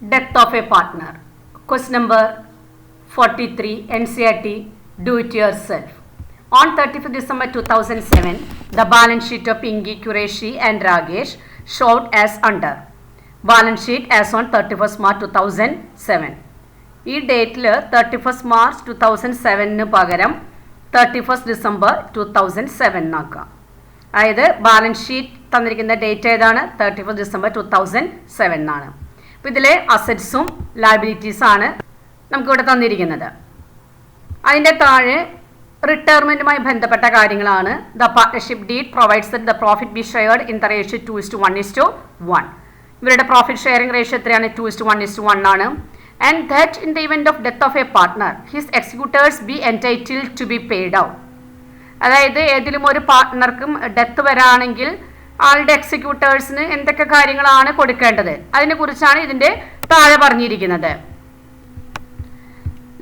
Death of a partner. Question number 43 NCERT. Do it yourself. On 31st December 2007, the balance sheet of Pinky, Qureshi and Ragesh showed as under. Balance sheet as on 31st March 2007. ഈ ഡേറ്റിൽ 31st March 2007 പകരം 31st December 2007 ആക്കാം. അതായത് balance sheet തന്നിരിക്കുന്ന date ഏതാണ്? 31st December 2007 ആണ്. അപ്പോൾ ഇതിലെ അസറ്റ്സും ലയബിലിറ്റീസാണ് നമുക്കിവിടെ തന്നിരിക്കുന്നത്. അതിൻ്റെ താഴെ റിട്ടയർമെൻറ്റുമായി ബന്ധപ്പെട്ട കാര്യങ്ങളാണ്. The partnership deed provides that the profit be shared in the ratio 2:1:1. ഇവരുടെ പ്രോഫിറ്റ് ഷെയറിംഗ് റേഷ്യോ എത്രയാണ്? 2:1:1 ആണ്. And that in the event of death of a partner his executors be entitled to be paid out. അതായത് ഏതെങ്കിലും ഒരു പാർട്ട്ണർക്കും death വരാണെങ്കിൽ ആളുടെ എക്സിക്യൂട്ടേഴ്സിന് എന്തൊക്കെ കാര്യങ്ങളാണ് കൊടുക്കേണ്ടത് അതിനെക്കുറിച്ചാണ് ഇതിൻ്റെ താഴെ പറഞ്ഞിരിക്കുന്നത്.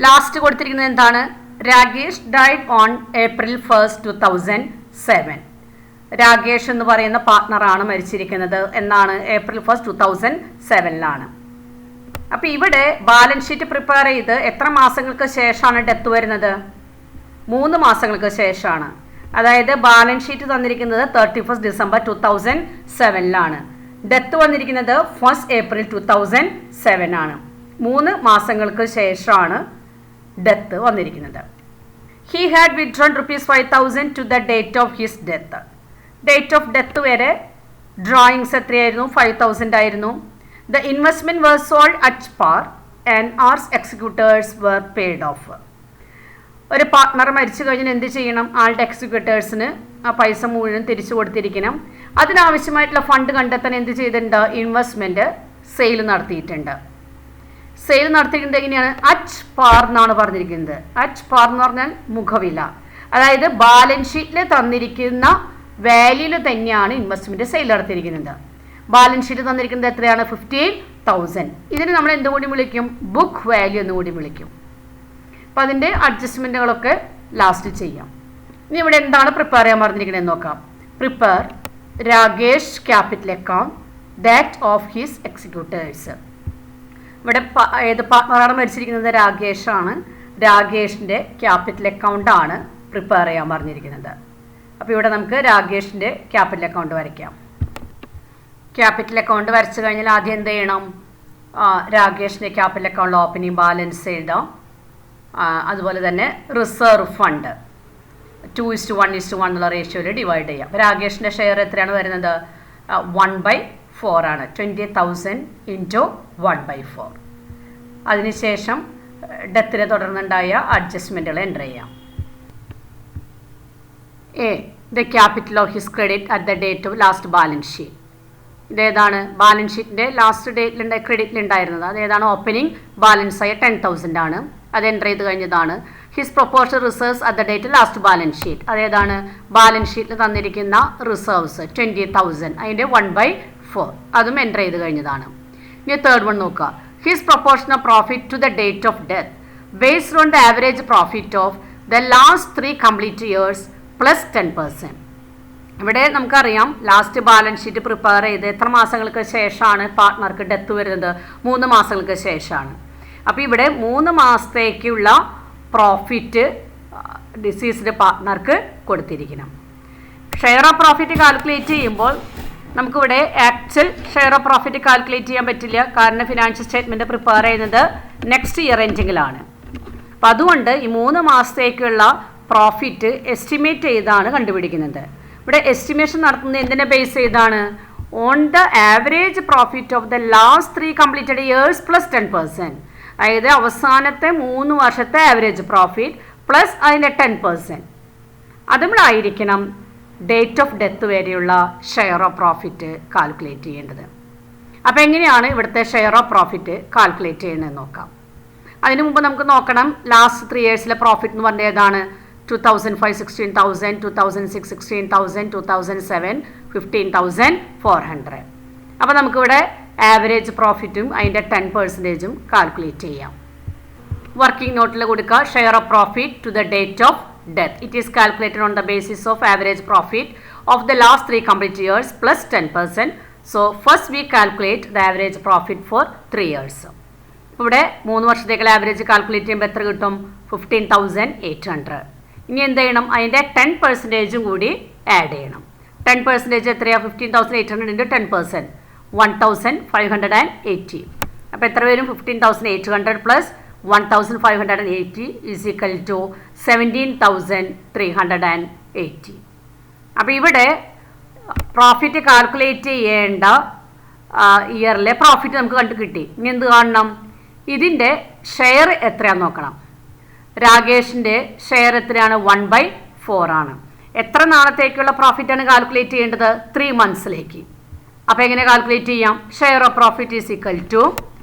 ലാസ്റ്റ് കൊടുത്തിരിക്കുന്നത് എന്താണ്? Rakesh died on April 1st 2007. Rakesh എന്ന് പറയുന്ന പാർട്ട്ണറാണ് മരിച്ചിരിക്കുന്നത് എന്നാണ് April 1st 2007. അപ്പോൾ ഇവിടെ ബാലൻസ് ഷീറ്റ് പ്രിപ്പയർ ചെയ്ത് എത്ര മാസങ്ങൾക്ക് ശേഷമാണ് ഡെത്ത് വരുന്നത്? 3 മാസങ്ങൾക്ക് ശേഷമാണ്. അതായത് ബാലൻസ് ഷീറ്റ് തന്നിരിക്കുന്നത് 31st ഡിസംബർ 2007. ഡെത്ത് വന്നിരിക്കുന്നത് 1st April 2007 ആണ്. 3 മാസങ്ങൾക്ക് ശേഷമാണ് ഡെത്ത് വന്നിരിക്കുന്നത്. He had withdrawn ₹5,000 to the date of his death. Date of death വരെ ഡ്രോയിങ്സ് എത്രയായിരുന്നു? 5,000 ആയിരുന്നു. The investment was sold at par and hers executors were paid off. ഒരു partner മരിച്ചു കഴിഞ്ഞാൽ എന്ത് ചെയ്യണം? ആളുടെ എക്സിക്യൂട്ടേഴ്സിന് ആ പൈസ മുഴുവൻ തിരിച്ചു കൊടുത്തിരിക്കണം. അതിനാവശ്യമായിട്ടുള്ള ഫണ്ട് കണ്ടെത്താൻ എന്ത് ചെയ്തിട്ടുണ്ട്? ഇൻവെസ്റ്റ്മെൻറ്റ് സെയിൽ നടത്തിയിട്ടുണ്ട്. സെയിൽ നടത്തിയിട്ടുണ്ട് എങ്ങനെയാണ്? അറ്റ് പാർ എന്നാണ് പറഞ്ഞിരിക്കുന്നത്. അറ്റ് പാർ എന്ന് പറഞ്ഞാൽ മുഖവില. അതായത് ബാലൻസ് ഷീറ്റിൽ തന്നിരിക്കുന്ന വാല്യൂയിൽ തന്നെയാണ് ഇൻവെസ്റ്റ്മെൻറ്റ് സെയിൽ നടത്തിയിരിക്കുന്നത്. ബാലൻസ് ഷീറ്റ് തന്നിരിക്കുന്നത് എത്രയാണ്? 15,000. ഇതിന് നമ്മൾ എന്തുകൂടി വിളിക്കും? ബുക്ക് വാല്യൂ എന്നുകൂടി വിളിക്കും. അപ്പോൾ അതിൻ്റെ അഡ്ജസ്റ്റ്മെൻറ്റുകളൊക്കെ ലാസ്റ്റ് ചെയ്യാം. ഇനി ഇവിടെ എന്താണ് പ്രിപ്പയർ ചെയ്യാൻ പറഞ്ഞിരിക്കുന്നത് നോക്കാം. Prepare Rakesh capital account that of his executors. ഇവിടെ ഏത് പാർട്ട്ണറാണ് മരിച്ചിരിക്കുന്നത്? രാകേഷാണ്. രാകേഷിൻ്റെ ക്യാപിറ്റൽ അക്കൗണ്ടാണ് പ്രിപ്പയർ ചെയ്യാൻ പറഞ്ഞിരിക്കുന്നത്. അപ്പോൾ ഇവിടെ നമുക്ക് രാകേഷിൻ്റെ ക്യാപിറ്റൽ അക്കൗണ്ട് വരയ്ക്കാം. ക്യാപിറ്റൽ അക്കൗണ്ട് വരച്ചു കഴിഞ്ഞാൽ ആദ്യം എന്ത് ചെയ്യണം? രാകേഷിൻ്റെ ക്യാപിറ്റൽ അക്കൗണ്ട് ഓപ്പണിംഗ് ബാലൻസ് എഴുതാം. അതുപോലെ തന്നെ റിസർവ് ഫണ്ട് 2:1:1 എന്നുള്ള റേഷ്യോയിൽ ഡിവൈഡ് ചെയ്യാം. അപ്പോൾ രാകേഷിൻ്റെ ഷെയർ എത്രയാണ് വരുന്നത്? 1/4 ആണ്. 20,000 ഇൻറ്റു 1/4. അതിനുശേഷം ഡെത്തിനെ തുടർന്നുണ്ടായ അഡ്ജസ്റ്റ്മെൻറ്റുകൾ എൻ്റർ ചെയ്യാം. A the capital of his credit at the date of last balance sheet. ഇതേതാണ്? ബാലൻസ് ഷീറ്റിൻ്റെ ലാസ്റ്റ് ഡേറ്റിലുണ്ടായ ക്രെഡിറ്റിലുണ്ടായിരുന്നത് അതേതാണ്? ഓപ്പണിംഗ് ബാലൻസ് ആയ 10,000 ആണ്. അത് എൻ്റർ ചെയ്ത് കഴിഞ്ഞതാണ്. His proportion reserves at the date last balance sheet. അതേതാണ്? ബാലൻസ് ഷീറ്റിൽ തന്നിരിക്കുന്ന റിസർവ്സ് 20,000. അതിൻ്റെ 1/4 അതും എൻ്റർ ചെയ്ത് കഴിഞ്ഞതാണ്. ഇനി തേർഡ് വൺ നോക്കുക. His proportion of profit to the date of death based on the average profit of the last 3 complete years plus 10%. ഇവിടെ നമുക്കറിയാം ലാസ്റ്റ് ബാലൻസ് ഷീറ്റ് പ്രിപ്പയർ ചെയ്ത് എത്ര മാസങ്ങൾക്ക് ശേഷമാണ് പാർട്ട്ണർക്ക് ഡെത്ത് വരുന്നത്? 3 മാസങ്ങൾക്ക് ശേഷമാണ്. അപ്പോൾ ഇവിടെ 3 മാസത്തേക്കുള്ള പ്രോഫിറ്റ് ഡിസീസ്ഡ് പാർട്ട്ണർക്ക് കൊടുത്തിരിക്കണം. ഷെയർ ഓഫ് പ്രോഫിറ്റ് കാൽക്കുലേറ്റ് ചെയ്യുമ്പോൾ നമുക്കിവിടെ actual share of profit calculate ചെയ്യാൻ പറ്റില്ല. കാരണം ഫിനാൻഷ്യൽ സ്റ്റേറ്റ്മെൻറ്റ് പ്രിപ്പയർ ചെയ്യുന്നത് നെക്സ്റ്റ് ഇയർ എൻഡിങ്ങിലാണ്. അപ്പോൾ അതുകൊണ്ട് ഈ 3 മാസത്തേക്കുള്ള പ്രോഫിറ്റ് എസ്റ്റിമേറ്റ് ചെയ്താണ് കണ്ടുപിടിക്കുന്നത്. ഇവിടെ എസ്റ്റിമേഷൻ നടത്തുന്നത് എന്തിനെ ബേസ് ചെയ്താണ്? On the average profit of the last 3 completed years plus 10%. അതായത് അവസാനത്തെ 3 വർഷത്തെ ആവറേജ് പ്രോഫിറ്റ് പ്ലസ് അതിൻ്റെ 10%. അതുകൊണ്ടായിരിക്കണം ഡേറ്റ് ഓഫ് ഡെത്ത് വരെയുള്ള ഷെയർ ഓഫ് പ്രോഫിറ്റ് കാൽക്കുലേറ്റ് ചെയ്യേണ്ടത്. അപ്പോൾ എങ്ങനെയാണ് ഇവിടുത്തെ ഷെയർ ഓഫ് പ്രോഫിറ്റ് കാൽക്കുലേറ്റ് ചെയ്യുന്നതെന്ന് നോക്കാം. അതിനു മുമ്പ് നമുക്ക് നോക്കണം ലാസ്റ്റ് 3 ഇയേഴ്സിലെ പ്രോഫിറ്റ് എന്ന് പറഞ്ഞാൽ ഏതാണ്? 2005 16,000, 2006 16,000, 2007 15,400. അപ്പോൾ നമുക്കിവിടെ ആവറേജ് പ്രോഫിറ്റും അതിൻ്റെ 10%ഉം കാൽക്കുലേറ്റ് ചെയ്യാം. വർക്കിംഗ് നോട്ടിൽ കൊടുക്കുക share of profit to the date of death. It is calculated on the basis of average profit of the last 3 complete years plus 10%. So first we calculate the average profit for 3 years. ഇവിടെ 3 വർഷത്തേക്കുള്ള average calculate ചെയ്യുമ്പോൾ എത്ര കിട്ടും? 15,800. ഇനി എന്ത് ചെയ്യണം? അതിൻ്റെ 10% കൂടി ആഡ് ചെയ്യണം. 10% എത്രയാണ്? 15,800 ഇൻറ്റു 10%, 1,580. അപ്പോൾ എത്ര വരും? 15,800 പ്ലസ് 1,580 ഈസ് ഈക്വൽ ടു 17,380. അപ്പോൾ ഇവിടെ പ്രോഫിറ്റ് കാൽക്കുലേറ്റ് ചെയ്യേണ്ട ഇയറിലെ പ്രോഫിറ്റ് നമുക്ക് കണ്ടു കിട്ടി. ഇനി എന്ത് കാണണം? ഇതിൻ്റെ ഷെയർ എത്രയാണെന്ന് നോക്കണം. രാകേഷിൻ്റെ ഷെയർ എത്രയാണ്? 1/4 ആണ്. എത്ര നാളത്തേക്കുള്ള പ്രോഫിറ്റാണ് കാൽക്കുലേറ്റ് ചെയ്യേണ്ടത്? 3 monthsലേക്ക്. അപ്പോൾ എങ്ങനെ കാൽക്കുലേറ്റ് ചെയ്യാം? Share of profit is equal to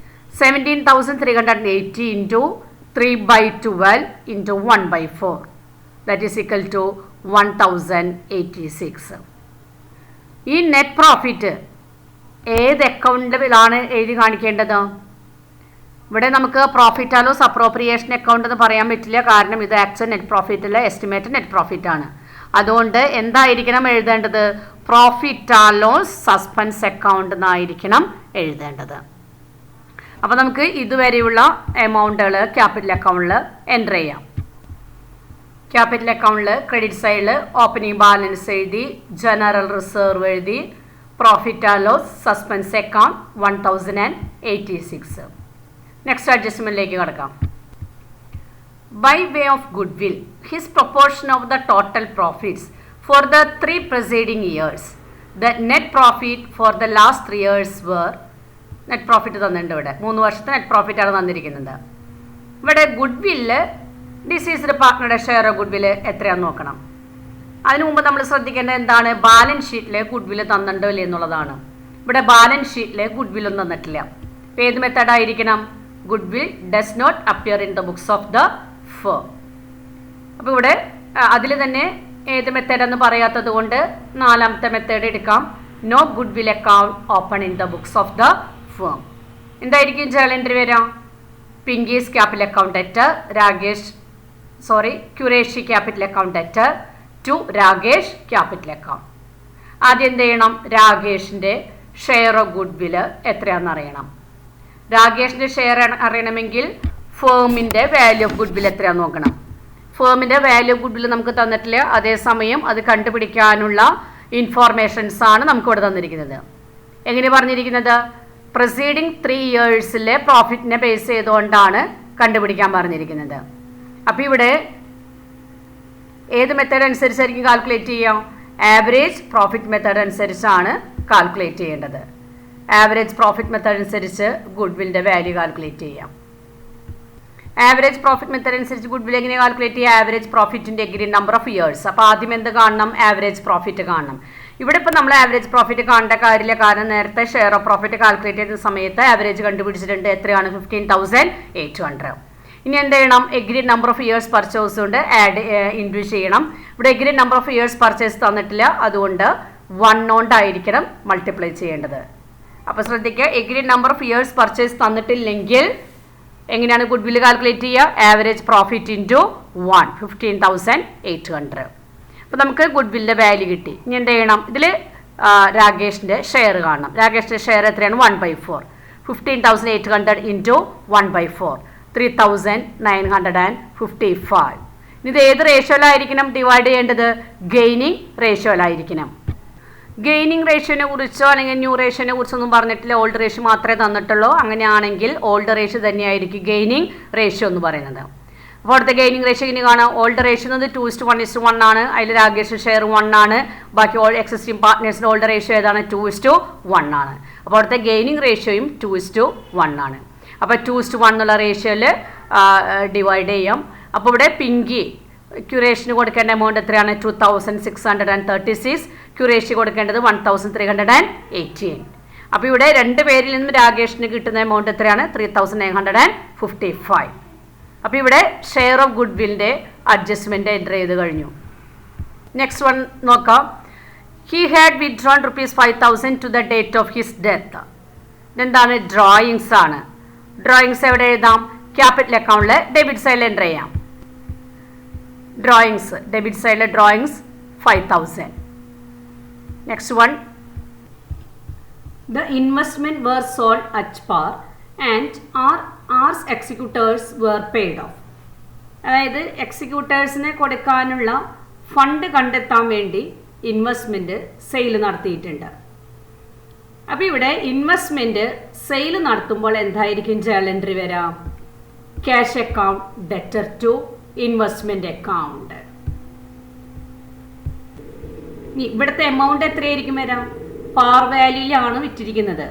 17,380 into 3/12 into 1/4. That is equal to 1,086. ഈ നെറ്റ് പ്രോഫിറ്റ് ഏത് അക്കൗണ്ടിലാണ് എഴുതി കാണിക്കേണ്ടത്? ഇവിടെ നമുക്ക് profit and loss appropriation account എന്ന് പറയാൻ പറ്റില്ല. കാരണം ഇത് ആക്ച്വൽ നെറ്റ് പ്രോഫിറ്റ് അല്ല, എസ്റ്റിമേറ്റഡ് നെറ്റ് പ്രോഫിറ്റ് ആണ്. അതുകൊണ്ട് എന്തായിരിക്കണം എഴുതേണ്ടത്? Profit and loss suspense account എന്നായിരിക്കണം എഴുതേണ്ടത്. അപ്പോൾ നമുക്ക് ഇതുവരെയുള്ള എമൗണ്ടുകൾ ക്യാപിറ്റൽ അക്കൗണ്ടിൽ എൻ്റർ ചെയ്യാം. ക്യാപിറ്റൽ അക്കൗണ്ടിൽ ക്രെഡിറ്റ് സൈഡിൽ ഓപ്പണിംഗ് ബാലൻസ് എഴുതി, ജനറൽ റിസർവ് എഴുതി, profit and loss suspense account 1,086. Next അഡ്ജസ്റ്റ്മെൻറ്റിലേക്ക് കിടക്കാം. By way of goodwill his proportion of the total profits for the 3 preceding years, the net profit for the last 3 years were, net profit തന്നിട്ടുണ്ട്. ഇവിടെ 3 വർഷത്തെ net പ്രോഫിറ്റാണ് തന്നിരിക്കുന്നത്. ഇവിടെ good വില്ല് diseased പാർട്ട്ണറുടെ share of good വില്ല് എത്രയാണെന്ന് നോക്കണം. അതിനു മുമ്പ് നമ്മൾ ശ്രദ്ധിക്കേണ്ടത് എന്താണ്? ബാലൻസ് ഷീറ്റിൽ ഗുഡ് വില്ല് തന്നിട്ടുണ്ടോ ഇല്ല എന്നുള്ളതാണ്. ഇവിടെ ബാലൻസ് ഷീറ്റിൽ ഗുഡ് വില്ലൊന്നും തന്നിട്ടില്ല. അപ്പോൾ ഏത് മെത്തേഡ് ആയിരിക്കണം? Goodwill does not appear in the books of the firm. അപ്പോൾ ഇവിടെ അതിൽ തന്നെ ഏത് മെത്തേഡെന്ന് പറയാത്തത് കൊണ്ട് 4ാമത്തെ മെത്തേഡ് എടുക്കാം. No goodwill account open in the books of the firm. എന്തായിരിക്കും ജേണൽ എൻട്രി വരാം? Pinki's capital account debtor, Qureshi capital account debtor to Rakesh capital account. ആദ്യം എന്ത് ചെയ്യണം? രാകേഷിൻ്റെ ഷെയർ ഓഫ് ഗുഡ് വില് എത്രയാണെന്ന് അറിയണം. രാകേഷിൻ്റെ ഷെയർ അറിയണമെങ്കിൽ ഫേമിൻ്റെ വാല്യൂ ഓഫ് ഗുഡ് വിൽ എത്രയാണെന്ന് നോക്കണം. ഫേമിൻ്റെ വാല്യൂ ഓഫ് ഗുഡ് വിൽ നമുക്ക് തന്നിട്ടില്ല. അതേസമയം അത് കണ്ടുപിടിക്കാനുള്ള ഇൻഫോർമേഷൻസ് ആണ് നമുക്ക് ഇവിടെ തന്നിരിക്കുന്നത്. എങ്ങനെ പറഞ്ഞിരിക്കുന്നത്? പ്രൊസീഡിങ് 3 yearsലെ പ്രോഫിറ്റിനെ ബേസ് ചെയ്തുകൊണ്ടാണ് കണ്ടുപിടിക്കാൻ പറഞ്ഞിരിക്കുന്നത്. അപ്പോൾ ഇവിടെ ഏത് മെത്തേഡ് അനുസരിച്ചായിരിക്കും കാൽക്കുലേറ്റ് ചെയ്യാം? ആവറേജ് പ്രോഫിറ്റ് മെത്തേഡ് അനുസരിച്ചാണ് കാൽക്കുലേറ്റ് ചെയ്യേണ്ടത്. ആവറേജ് പ്രോഫിറ്റ് മെത്തേഡ് അനുസരിച്ച് ഗുഡ് വില്ലിൻ്റെ വാല്യൂ കാൽക്കുലേറ്റ് ചെയ്യാം. ആവറേജ് പ്രോഫിറ്റ് മെത്തേഡ് അനുസരിച്ച് ഗുഡ് വിൽ എങ്ങനെ കാൽക്കുലേറ്റ് ചെയ്യുക? ആവറേജ് പ്രോഫിറ്റിൻ്റെ എഗ്രി നമ്പർ ഓഫ് ഇയേഴ്സ്. അപ്പോൾ ആദ്യം എന്ത് കാണണം? ആവറേജ് പ്രോഫിറ്റ് കാണണം. ഇവിടെ ഇപ്പോൾ നമ്മൾ ആവറേജ് പ്രോഫിറ്റ് കാണേണ്ട കാര്യമില്ല. കാരണം നേരത്തെ ഷെയർ ഓഫ് പ്രോഫിറ്റ് കാൽക്കുലേറ്റ് ചെയ്ത സമയത്ത് ആവറേജ് കണ്ടുപിടിച്ചിട്ടുണ്ട്. എത്രയാണ്? 15,800. ഇനി എന്ത് ചെയ്യണം? Agreed number of years purchase കൊണ്ട് ഇൻഡ്യൂസ് ചെയ്യണം. ഇവിടെ agreed number of years purchase തന്നിട്ടില്ല. അതുകൊണ്ട് 1 കൊണ്ടായിരിക്കണം മൾട്ടിപ്ലൈ ചെയ്യേണ്ടത്. അപ്പോൾ ശ്രദ്ധിക്കുക, agreed number of years purchase തന്നിട്ടില്ലെങ്കിൽ എങ്ങനെയാണ് ഗുഡ് വില്ല് കാൽക്കുലേറ്റ് ചെയ്യുക? Average profit into 1, 15,800. അപ്പോൾ നമുക്ക് ഗുഡ് വില്ലിൻ്റെ വാല്യൂ കിട്ടി. ഇനി എന്ത് ചെയ്യണം? ഇതിൽ രാകേഷിൻ്റെ ഷെയർ കാണണം. രാകേഷിൻ്റെ ഷെയർ എത്രയാണ്? 1/4. 15,800 ഇൻറ്റു 1/4, 3,955. ഇത് ഏത് റേഷ്യോയിലായിരിക്കണം ഡിവൈഡ് ചെയ്യേണ്ടത്? ഗെയിനിങ് റേഷ്യോയിലായിരിക്കണം. ഗെയിനിങ് റേഷ്യോനെ കുറിച്ചോ അല്ലെങ്കിൽ ന്യൂ റേഷ്യോനെ കുറിച്ചൊന്നും പറഞ്ഞിട്ടില്ല. ഓൾഡ് റേഷ്യോ മാത്രമേ തന്നിട്ടുള്ളൂ. അങ്ങനെയാണെങ്കിൽ ഓൾഡ് റേഷ്യോ തന്നെയായിരിക്കും ഗെയിനിങ് റേഷ്യോ എന്ന് പറയുന്നത്. അപ്പോൾ അടുത്ത ഗെയിനിങ് റേഷ്യോ ഇനി കാണാം. ഓൾഡ് റേഷ്യോ എന്നത് 2:1:1 ആണ്. അതിൽ രാകേഷ് ഷെയർ 1 ആണ്. ബാക്കി എക്സിസ്റ്റിംഗ് പാർട്ട്നേഴ്സിൻ്റെ ഓൾഡ് റേഷ്യോ ഏതാണ്? 2:1 ആണ്. അപ്പോൾ അടുത്ത ഗെയിനിങ് റേഷ്യോയും 2:1 ആണ്. അപ്പോൾ 2:1 എന്നുള്ള റേഷ്യോയിൽ ഡിവൈഡ് ചെയ്യാം. അപ്പോൾ ഇവിടെ പിങ്കി ക്യുറേഷന് കൊടുക്കേണ്ട എമൗണ്ട് എത്രയാണ്? 2,636. ക്യുറേഷി കൊടുക്കേണ്ടത് 1,318. അപ്പോൾ ഇവിടെ 2 പേരിൽ നിന്നും രാകേഷിന് കിട്ടുന്ന എമൗണ്ട് എത്രയാണ്? 3,955. അപ്പോൾ ഇവിടെ ഷെയർ ഓഫ് ഗുഡ് വില്ലിൻ്റെ അഡ്ജസ്റ്റ്മെൻറ്റ് എൻ്റർ ചെയ്ത് കഴിഞ്ഞു. നെക്സ്റ്റ് വൺ നോക്കാം. He had withdrawn ₹5,000 to the date of his death. ഇതെന്താണ്? ഡ്രോയിങ്സ് ആണ്. ഡ്രോയിങ്സ് എവിടെ എഴുതാം? ക്യാപിറ്റൽ അക്കൗണ്ടിൽ ഡെബിറ്റ് സൈഡിൽ എൻ്റർ ചെയ്യാം. ഡ്രോയിങ്സ് ഡെബിറ്റ് സൈഡിലെ drawings 5,000. Next one The investment were sold at par and R's executors were paid off. അതായത് എക്സിക്യൂട്ടേഴ്സിനെ കൊടുക്കാനുള്ള ഫണ്ട് കണ്ടെത്താൻ വേണ്ടി ഇൻവെസ്റ്റ്മെൻറ്റ് സെയിൽ നടത്തിയിട്ടുണ്ട്. അപ്പോൾ ഇവിടെ ഇൻവെസ്റ്റ്മെൻറ്റ് സെയിൽ നടത്തുമ്പോൾ എന്തായിരിക്കും ജേണൽ എൻട്രി വരാം? Cash account debtor to investment account. ഇവിടുത്തെ എമൗണ്ട് എത്രയായിരിക്കും വരാം? പാർ വാല്യൂയിലാണ് വിറ്റിരിക്കുന്നത്.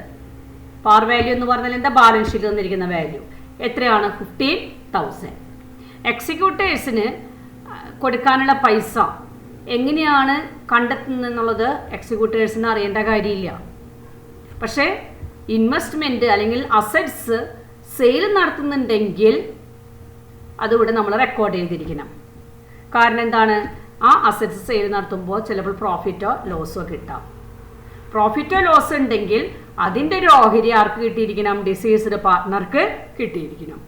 പാർ വാല്യൂ എന്ന് പറഞ്ഞാൽ എന്താ? ബാലൻസ് ഷീറ്റ് തന്നിരിക്കുന്ന വാല്യൂ എത്രയാണ്? 15,000. എക്സിക്യൂട്ടേഴ്സിന് കൊടുക്കാനുള്ള പൈസ എങ്ങനെയാണ് കണ്ടെത്തുന്നത് എന്നുള്ളത് എക്സിക്യൂട്ടേഴ്സിന് അറിയേണ്ട കാര്യമില്ല. പക്ഷേ ഇൻവെസ്റ്റ്മെൻറ്റ് അല്ലെങ്കിൽ അസറ്റ്സ് സെയിൽ നടത്തുന്നുണ്ടെങ്കിൽ അതിവിടെ നമ്മൾ റെക്കോർഡ് ചെയ്തിരിക്കണം. കാരണം എന്താണ്? ആ അസറ്റ്സ് സെയിൽ നടത്തുമ്പോൾ ചിലപ്പോൾ പ്രോഫിറ്റോ ലോസോ കിട്ടാം. പ്രോഫിറ്റോ ലോസ് ഉണ്ടെങ്കിൽ അതിൻ്റെ ഒരു ഓഹരി ആർക്ക് കിട്ടിയിരിക്കണം? ഡിസീസ്ഡ് പാർട്ട്ണർക്ക് കിട്ടിയിരിക്കണം.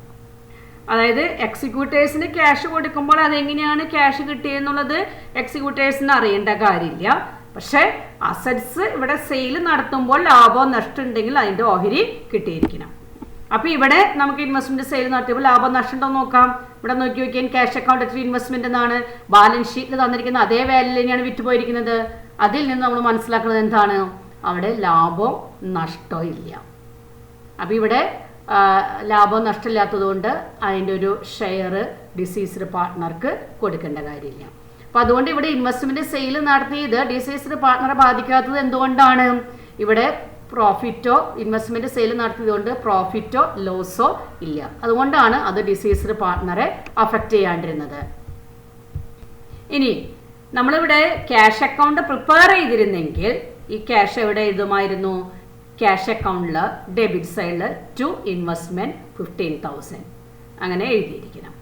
അതായത് എക്സിക്യൂട്ടേഴ്സിന് ക്യാഷ് കൊടുക്കുമ്പോൾ അതെങ്ങനെയാണ് ക്യാഷ് കിട്ടിയെന്നുള്ളത് എക്സിക്യൂട്ടേഴ്സിന് അറിയേണ്ട കാര്യമില്ല. പക്ഷേ അസറ്റ്സ് ഇവിടെ സെയിൽ നടത്തുമ്പോൾ ലാഭം നഷ്ടം ഉണ്ടെങ്കിൽ അതിൻ്റെ ഓഹരി കിട്ടിയിരിക്കണം. അപ്പോൾ ഇവിടെ നമുക്ക് ഇൻവെസ്റ്റ്മെൻറ്റ് സെയിൽ നടത്തിയപ്പോൾ ലാഭം നഷ്ടം ഉണ്ടോ നോക്കാം. ഇവിടെ നോക്കി നോക്കിയാൽ ക്യാഷ് അക്കൗണ്ട് ടു ഇൻവെസ്റ്റ്മെൻറ്റ് എന്നാണ് ബാലൻസ് ഷീറ്റിൽ തന്നിരിക്കുന്ന അതേ വാല്യൂ തന്നെയാണ് വിറ്റുപോയിരിക്കുന്നത്. അതിൽ നിന്ന് നമ്മൾ മനസ്സിലാക്കുന്നത് എന്താണ്? അവിടെ ലാഭവും നഷ്ടവും ഇല്ല. അപ്പോൾ ഇവിടെ ലാഭവും നഷ്ടമില്ലാത്തതുകൊണ്ട് അതിൻ്റെ ഒരു ഷെയർ ഡിസീസ്ഡ് പാർട്ട്ണർക്ക് കൊടുക്കേണ്ട കാര്യമില്ല. അപ്പോൾ അതുകൊണ്ട് ഇവിടെ ഇൻവെസ്റ്റ്മെൻറ്റ് സെയിൽ നടത്തിയത് ഡിസീസ്ഡ് പാർട്ട്ണറെ ബാധിക്കാത്തത് എന്തുകൊണ്ടാണ്? ഇവിടെ പ്രോഫിറ്റോ ഇൻവെസ്റ്റ്മെൻറ്റ് സെയിൽ നടത്തിയതുകൊണ്ട് പ്രോഫിറ്റോ ലോസോ ഇല്ല. അതുകൊണ്ടാണ് അത് ഡിസീസ്ഡ് പാർട്ട്ണറെ അഫക്റ്റ് ചെയ്യാണ്ടിരുന്നത്. ഇനി നമ്മളിവിടെ ക്യാഷ് അക്കൗണ്ട് പ്രിപ്പയർ ചെയ്തിരുന്നെങ്കിൽ ഈ ക്യാഷ് എവിടെ എഴുതുമായിരുന്നു? ക്യാഷ് അക്കൗണ്ടിൽ ഡെബിറ്റ് സൈഡിൽ ടു ഇൻവെസ്റ്റ്മെൻറ്റ് 15,000 അങ്ങനെ എഴുതിയിരിക്കണം.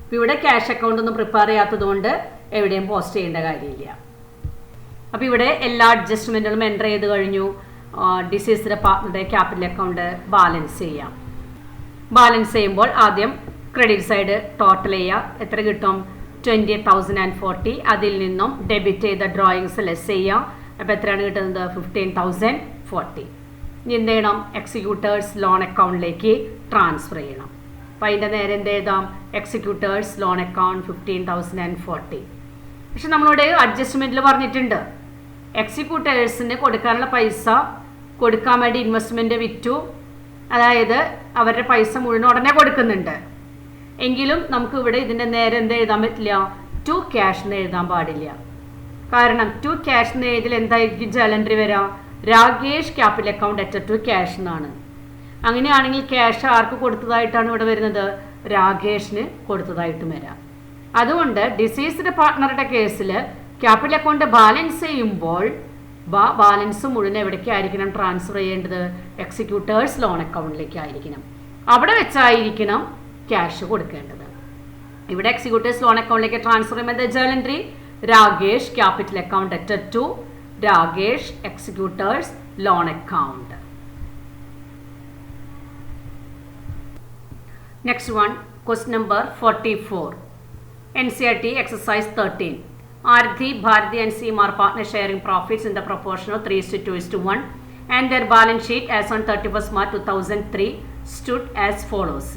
അപ്പോൾ ഇവിടെ ക്യാഷ് അക്കൗണ്ട് ഒന്നും പ്രിപ്പയർ ചെയ്യാത്തത് കൊണ്ട് എവിടെയും പോസ്റ്റ് ചെയ്യേണ്ട കാര്യമില്ല. അപ്പോൾ ഇവിടെ എല്ലാ അഡ്ജസ്റ്റ്മെൻറ്റുകളും എൻ്റർ ചെയ്ത് കഴിഞ്ഞു. ഡിസീസ്ഡ് പാർട്ട്ണറുടെ ക്യാപിറ്റൽ അക്കൗണ്ട് ബാലൻസ് ചെയ്യാം. ബാലൻസ് ചെയ്യുമ്പോൾ ആദ്യം ക്രെഡിറ്റ് സൈഡ് ടോട്ടൽ ചെയ്യുക. എത്ര കിട്ടും? 20,040. അതിൽ നിന്നും ഡെബിറ്റ് ചെയ്ത ഡ്രോയിങ്സ് ലെസ് ചെയ്യാം. അപ്പോൾ എത്രയാണ് കിട്ടുന്നത്? 15,040. ഇനി എന്ത് ചെയ്യണം? എക്സിക്യൂട്ടേഴ്സ് ലോൺ അക്കൗണ്ടിലേക്ക് ട്രാൻസ്ഫർ ചെയ്യണം. അപ്പോൾ അതിൻ്റെ നേരെ എന്ത് എഴുതാം? Executors loan account 15,040. പക്ഷെ നമ്മളിവിടെ അഡ്ജസ്റ്റ്മെൻറ്റിൽ പറഞ്ഞിട്ടുണ്ട് എക്സിക്യൂട്ടേഴ്സിന് കൊടുക്കാനുള്ള പൈസ കൊടുക്കാൻ വേണ്ടി ഇൻവെസ്റ്റ്മെൻറ്റ് വിറ്റു. അതായത് അവരുടെ പൈസ മുഴുവൻ ഉടനെ കൊടുക്കുന്നുണ്ട്. എങ്കിലും നമുക്ക് ഇവിടെ ഇതിൻ്റെ നേരെ എന്ത് എഴുതാൻ പറ്റില്ല? ടു ക്യാഷ് എന്ന് എഴുതാൻ പാടില്ല. കാരണം ടു ക്യാഷ് എന്ന് എഴുതിൽ എന്തായിരിക്കും ജേണൽ എൻട്രി വരാം? Rakesh capital account at to cash എന്നാണ്. അങ്ങനെയാണെങ്കിൽ ക്യാഷ് ആർക്ക് കൊടുത്തതായിട്ടാണ് ഇവിടെ വരുന്നത്? രാകേഷിന് കൊടുത്തതായിട്ടും വരാം. അതുകൊണ്ട് ഡിസീസ്ഡ് പാർട്ട്ണറുടെ കേസിൽ ക്യാപിറ്റൽ അക്കൗണ്ട് ബാലൻസ് ചെയ്യുമ്പോൾ ബാലൻസ് മുഴുവൻ എവിടേക്കായിരിക്കണം ട്രാൻസ്ഫർ ചെയ്യേണ്ടത്? എക്സിക്യൂട്ടേഴ്സ് ലോൺ അക്കൗണ്ടിലേക്ക് ആയിരിക്കണം. അവിടെ വെച്ചായിരിക്കണം ക്യാഷ് കൊടുക്കേണ്ടത്. ഇവിടെ എക്സിക്യൂട്ടേഴ്സ് ലോൺ അക്കൗണ്ടിലേക്ക് ട്രാൻസ്ഫർ ചെയ്യുമ്പോൾ journal entry Rakesh capital account at to Rakesh executors loan account. Next one, question number 44. NCERT exercise 13. Aarthi, Bharati and Seema are partners sharing profits in the proportion of 3:2:1 and their balance sheet as on 31st March 2003 stood as follows.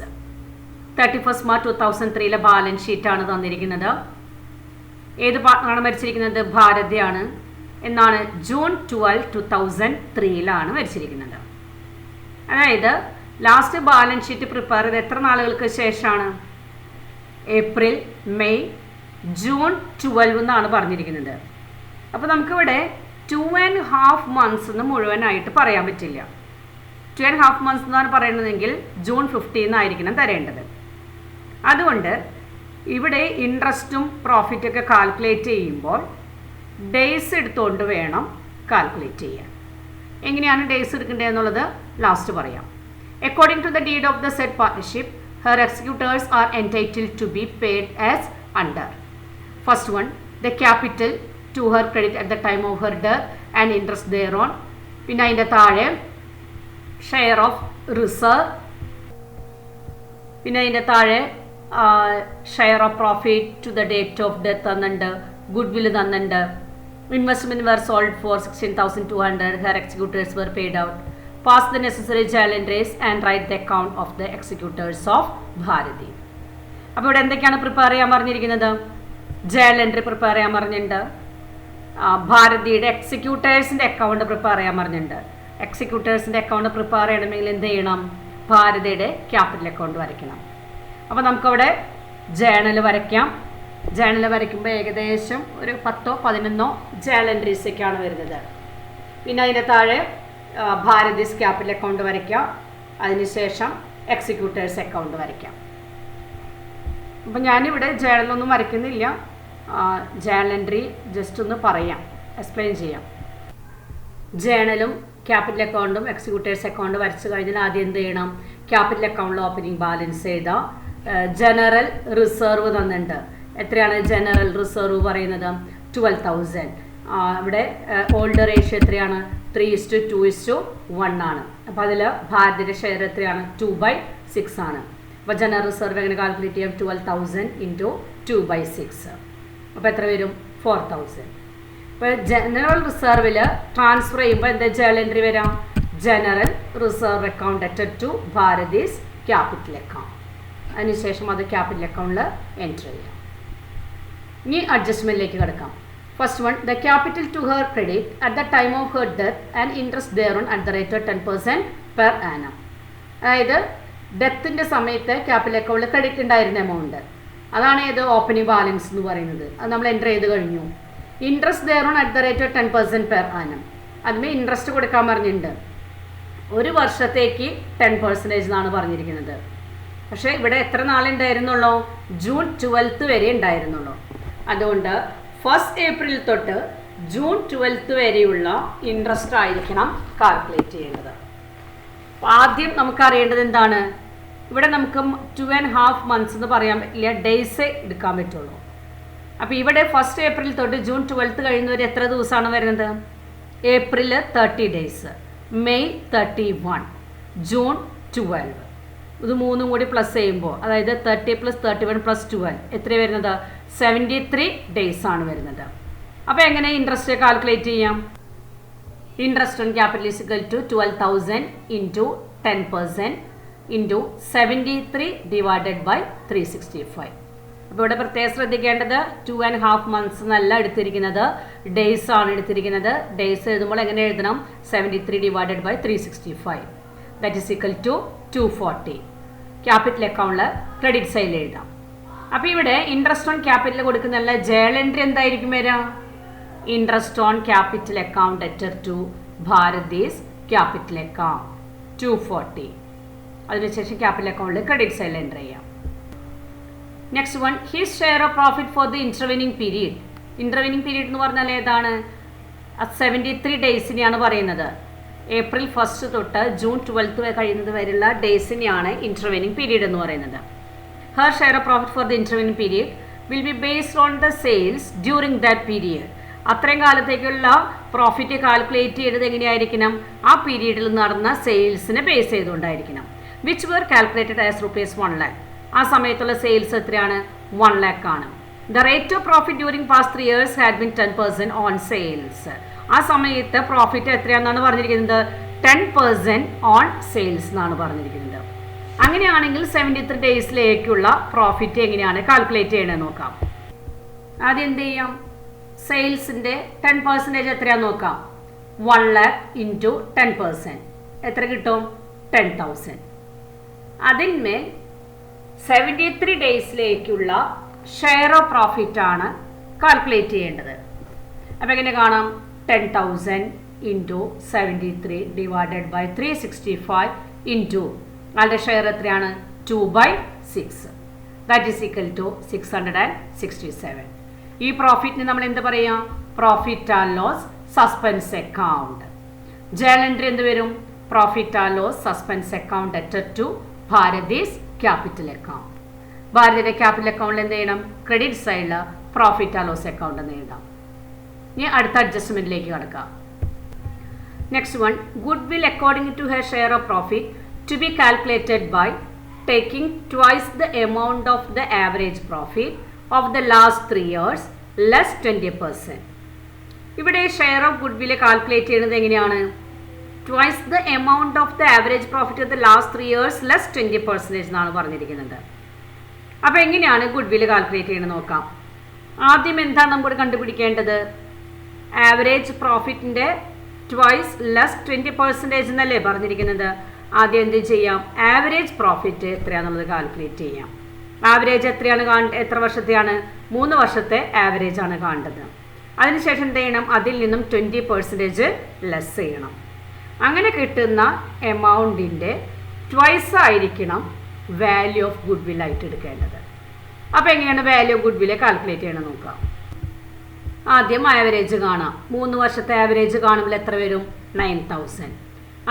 31st March 2003 balance ഷീറ്റാണ് തന്നിരിക്കുന്നത്. ഏത് പാർട്ട്ണറാണ് മരിച്ചിരിക്കുന്നത്? ഭാരതിയാണ്. എന്നാണ്? June 12, 2003 മരിച്ചിരിക്കുന്നത്. അതായത് last balance sheet prepare ചെയ്ത് എത്ര നാളുകൾക്ക് ശേഷമാണ്? April, May, June 12 എന്നാണ് പറഞ്ഞിരിക്കുന്നത്. അപ്പോൾ നമുക്കിവിടെ 2.5 months എന്ന് മുഴുവനായിട്ട് പറയാൻ പറ്റില്ല. 2.5 months എന്നാണ് പറയുന്നതെങ്കിൽ ജൂൺ 15 ആയിരിക്കണം തരേണ്ടത്. അതുകൊണ്ട് ഇവിടെ ഇൻട്രസ്റ്റും പ്രോഫിറ്റൊക്കെ കാൽക്കുലേറ്റ് ചെയ്യുമ്പോൾ ഡേയ്സ് എടുത്തുകൊണ്ട് വേണം കാൽക്കുലേറ്റ് ചെയ്യാൻ. എങ്ങനെയാണ് ഡേയ്സ് എടുക്കേണ്ടതെന്നുള്ളത് ലാസ്റ്റ് പറയാം. According to the deed of the said partnership her executors are entitled to be paid as under. First one, the capital to her credit at the time of her death and interest thereon. പിന്നെ അതിൻ്റെ താഴെ share of reserve, പിന്നെ അതിൻ്റെ താഴെ share of profit to the date of death തന്നിട്ടുണ്ട്, goodwill തന്നിട്ടുണ്ട്. Investment were sold for 16,200. Her executors were paid out. Pass the necessary journal entries and write the account of the executors of Bharati. അപ്പോൾ ഇവിടെ എന്തൊക്കെയാണ് prepare ചെയ്യാൻ പറഞ്ഞിരിക്കുന്നത്? Journal entry prepare ചെയ്യാൻ പറഞ്ഞിട്ടുണ്ട്. ഭാരതിയുടെ എക്സിക്യൂട്ടേഴ്സിൻ്റെ account prepare ചെയ്യാൻ പറഞ്ഞിട്ടുണ്ട്. എക്സിക്യൂട്ടേഴ്സിൻ്റെ അക്കൗണ്ട് പ്രിപ്പയർ ചെയ്യണമെങ്കിൽ എന്ത് ചെയ്യണം? ഭാരതിയുടെ ക്യാപിറ്റൽ അക്കൗണ്ട് വരയ്ക്കണം. അപ്പോൾ നമുക്കവിടെ ജേണൽ വരയ്ക്കാം. ജേണൽ വരയ്ക്കുമ്പോൾ ഏകദേശം ഒരു 10-11 ജേണൽ എൻട്രീസൊക്കെയാണ് വരുന്നത്. പിന്നെ അതിൻ്റെ താഴെ ഭാരതീസ് ക്യാപിറ്റൽ അക്കൗണ്ട് വരയ്ക്കാം. അതിനുശേഷം എക്സിക്യൂട്ടേഴ്സ് അക്കൗണ്ട് വരയ്ക്കാം. അപ്പം ഞാനിവിടെ ജേണലൊന്നും വരയ്ക്കുന്നില്ല. ജേണൽ എൻട്രി ജസ്റ്റ് ഒന്ന് പറയാം, എക്സ്പ്ലെയിൻ ചെയ്യാം. ജേണലും ക്യാപിറ്റൽ അക്കൗണ്ടും എക്സിക്യൂട്ടേഴ്സ് അക്കൗണ്ട് വരച്ചു കഴിഞ്ഞാൽ ആദ്യം എന്ത് ചെയ്യണം? ക്യാപിറ്റൽ അക്കൗണ്ടിൽ ഓപ്പണിംഗ് ബാലൻസ് എഴുതാം. ജനറൽ റിസർവ് തന്നിട്ടുണ്ട്. എത്രയാണ് ജനറൽ റിസർവ് പറയുന്നത്? 12,000. ഇവിടെ ഓൾഡ് റേഷ്യോ എത്രയാണ്? 3:2:1 ആണ്. അപ്പോൾ അതിൽ ഭാരതിയുടെ ഷെയർ എത്രയാണ്? 2/6 ആണ്. അപ്പോൾ ജനറൽ റിസർവ് എങ്ങനെ കാൽക്കുലേറ്റ് ചെയ്യാം? 12,000 × 2/6. അപ്പോൾ എത്ര വരും? 4,000. ഇപ്പോൾ ജനറൽ റിസർവിൽ ട്രാൻസ്ഫർ ചെയ്യുമ്പോൾ എന്താ ജേണൽ എൻട്രി വരാം? General reserve account added to Bharati's capital account. അതിനുശേഷം അത് ക്യാപിറ്റൽ അക്കൗണ്ടിൽ എൻറ്റർ ചെയ്യാം. ഇനി അഡ്ജസ്റ്റ്മെൻറ്റിലേക്ക് കിടക്കാം. First one, the capital to her credit at the time of her death and interest thereon at the rate of 10% per annum. അതായത് ഡെത്തിൻ്റെ സമയത്ത് ക്യാപിറ്റൽ അക്കൗണ്ടിൽ ക്രെഡിറ്റ് ഉണ്ടായിരുന്ന എമൗണ്ട്, അതാണ് ഏത് ഓപ്പണിംഗ് ബാലൻസ് എന്ന് പറയുന്നത്. അത് നമ്മൾ എൻ്റർ ചെയ്ത് കഴിഞ്ഞു. Interest thereon at the rate of 10% per annum. അതിന് ഇൻട്രസ്റ്റ് കൊടുക്കാൻ പറഞ്ഞിട്ടുണ്ട്. ഒരു വർഷത്തേക്ക് 10% എന്നാണ് പറഞ്ഞിരിക്കുന്നത്. പക്ഷേ ഇവിടെ എത്ര നാളുണ്ടായിരുന്നുള്ളൂ? ജൂൺ 12 വരെ ഉണ്ടായിരുന്നുള്ളൂ. അതുകൊണ്ട് 1 ഏപ്രിൽ തൊട്ട് ജൂൺ 12 വരെയുള്ള ഇൻട്രസ്റ്റ് ആയിരിക്കണം കാൽക്കുലേറ്റ് ചെയ്യേണ്ടത്. ആദ്യം നമുക്ക് അറിയേണ്ടത് എന്താണ്? ഇവിടെ നമുക്ക് 2.5 months എന്ന് പറയാൻ പറ്റില്ല, ഡേയ്സ് എടുക്കാൻ പറ്റുള്ളൂ. അപ്പോൾ ഇവിടെ 1 ഏപ്രിൽ തൊട്ട് ജൂൺ 12 കഴിയുന്നവരെ എത്ര ദിവസമാണ് വരുന്നത്? April 30 days, May 31, June 12. ഇത് മൂന്നും കൂടി പ്ലസ് ചെയ്യുമ്പോൾ അതായത് 30 + 31 + 12 എത്ര വരുന്നത്? 73 days ആണ് വരുന്നത്. അപ്പോൾ എങ്ങനെ ഇൻട്രസ്റ്റ് കാൽക്കുലേറ്റ് ചെയ്യാം? Interest on capital is equal to 12,000 × 10% × 73 / 365. അപ്പോൾ ഇവിടെ പ്രത്യേകം ശ്രദ്ധിക്കേണ്ടത് 2.5 months എന്നല്ല എടുത്തിരിക്കുന്നത്, ഡേയ്സ് ആണ് എടുത്തിരിക്കുന്നത്. ഡേയ്സ് എഴുതുമ്പോൾ എങ്ങനെ എഴുതണം? 73 / 365 that is equal to 240. Capital അക്കൗണ്ടിൽ ക്രെഡിറ്റ് സൈഡിൽ എഴുതാം. അപ്പോൾ ഇവിടെ ഇൻട്രസ്റ്റ് ഓൺ ക്യാപിറ്റൽ കൊടുക്കുന്നതല്ല, ജേണൽ എൻട്രി എന്തായിരിക്കും വരിക? Interest on capital account added to Bharati's capital account 240. അതിനുശേഷം ക്യാപിറ്റൽ അക്കൗണ്ടിൽ ക്രെഡിറ്റ് സൈഡിൽ എൻ്റർ ചെയ്യാം. Next one, his share of profit for the intervening period. Intervening period എന്ന് പറഞ്ഞാൽ ഏതാണ്? 73 daysനെയാണ് പറയുന്നത്. ഏപ്രിൽ 1 തൊട്ട് ജൂൺ 12 കഴിയുന്നത് വരെയുള്ള ഡേയ്സിനെയാണ് ഇൻ്റർവെനിങ് പീരീഡ് എന്ന് പറയുന്നത്. Her share of profit for the intervening period will be based on the sales during that period. അത്രയും കാലത്തേക്കുള്ള പ്രോഫിറ്റ് കാൽക്കുലേറ്റ് ചെയ്തത് എങ്ങനെയായിരിക്കണം? ആ പീരീഡിൽ നടന്ന സെയിൽസിനെ ബേസ് ചെയ്തുകൊണ്ടായിരിക്കണം. Which were calculated as ₹1 lakh. ആ സമയത്തുള്ള സെയിൽസ് എത്രയാണ്? 1 lakh ആണ്. The rate of profit during past 3 years had been 10% on sales. ആ സമയത്ത് പ്രോഫിറ്റ് എത്രയാണെന്നാണ് പറഞ്ഞിരിക്കുന്നത്? 10% ഓൺ സെയിൽസ് എന്നാണ് പറഞ്ഞിരിക്കുന്നത്. അങ്ങനെയാണെങ്കിൽ 73 daysലേക്കുള്ള പ്രോഫിറ്റ് എങ്ങനെയാണ് കാൽക്കുലേറ്റ് ചെയ്യണമെന്ന് നോക്കാം. ആദ്യം എന്ത് ചെയ്യാം? സെയിൽസിൻ്റെ 10% എത്രയാണെന്ന് നോക്കാം. 1 lakh × 10% എത്ര കിട്ടും? 10,000. അതിന്മേൽ 73 daysലേക്കുള്ള ഷെയർ ഓഫ് പ്രോഫിറ്റ് ആണ് കാൽക്കുലേറ്റ് ചെയ്യേണ്ടത്. അപ്പോൾ എങ്ങനെ കാണാം? 10,000 × 73 / 365 × ആളുടെ ഷെയർ എത്രയാണ്? 2/6 ദാറ്റ് ഈസ് ഈക്വൽ ടു 667. ഈ പ്രോഫിറ്റിന് നമ്മൾ എന്ത് പറയാം? Profit and loss suspense account. Journal entry എന്ത് വരും? Profit and loss suspense account added to Bharati's capital account. ഭാരതിയുടെ ക്യാപിറ്റൽ അക്കൗണ്ടിൽ എന്ത് ചെയ്യണം? ക്രെഡിറ്റ് സൈഡിൽ പ്രോഫിറ്റ് ആൻഡ് ലോസ് അക്കൗണ്ട് എന്ന് എഴുതാം. ഇനി അടുത്ത അഡ്ജസ്റ്റ്മെൻറ്റിലേക്ക് കിടക്കാം. Next one, goodwill according to her share of profit to be calculated by taking twice the amount of the average profit of the last 3 years less 20%. ഇവിടെ share of goodwill calculate ചെയ്യുന്നത് എങ്ങനെയാണ്? Twice the amount of the average profit of the last 3 years less 20% എന്നാണ് പറഞ്ഞിരിക്കുന്നത്. അപ്പോൾ എങ്ങനെയാണ് goodwill calculate ചെയ്യുന്നത് നോക്കാം. ആദ്യം എന്താണ് നമുക്ക് കണ്ടുപിടിക്കേണ്ടത്? ആവറേജ് പ്രോഫിറ്റിൻ്റെ ട്വൈസ് ലെസ് 20% എന്നല്ലേ പറഞ്ഞിരിക്കുന്നത്. ആദ്യം എന്ത് ചെയ്യാം? ആവറേജ് പ്രോഫിറ്റ് എത്രയാണെന്നുള്ളത് കാൽക്കുലേറ്റ് ചെയ്യാം. ആവറേജ് എത്രയാണ് എത്ര വർഷത്തെയാണ്? 3 വർഷത്തെ ആവറേജ് ആണ് കാണേണ്ടത്. അതിനുശേഷം എന്ത് ചെയ്യണം? അതിൽ നിന്നും 20% ലെസ് ചെയ്യണം. അങ്ങനെ കിട്ടുന്ന എമൗണ്ടിൻ്റെ ട്വൈസ് ആയിരിക്കണം വാല്യൂ ഓഫ് ഗുഡ് വിൽ ആയിട്ട് എടുക്കേണ്ടത്. അപ്പോൾ എങ്ങനെയാണ് value of goodwill calculate ചെയ്യണം നോക്കാം. ആദ്യം ആവറേജ് കാണാം. 3 വർഷത്തെ ആവറേജ് കാണുമ്പോൾ എത്ര വരും? 9000.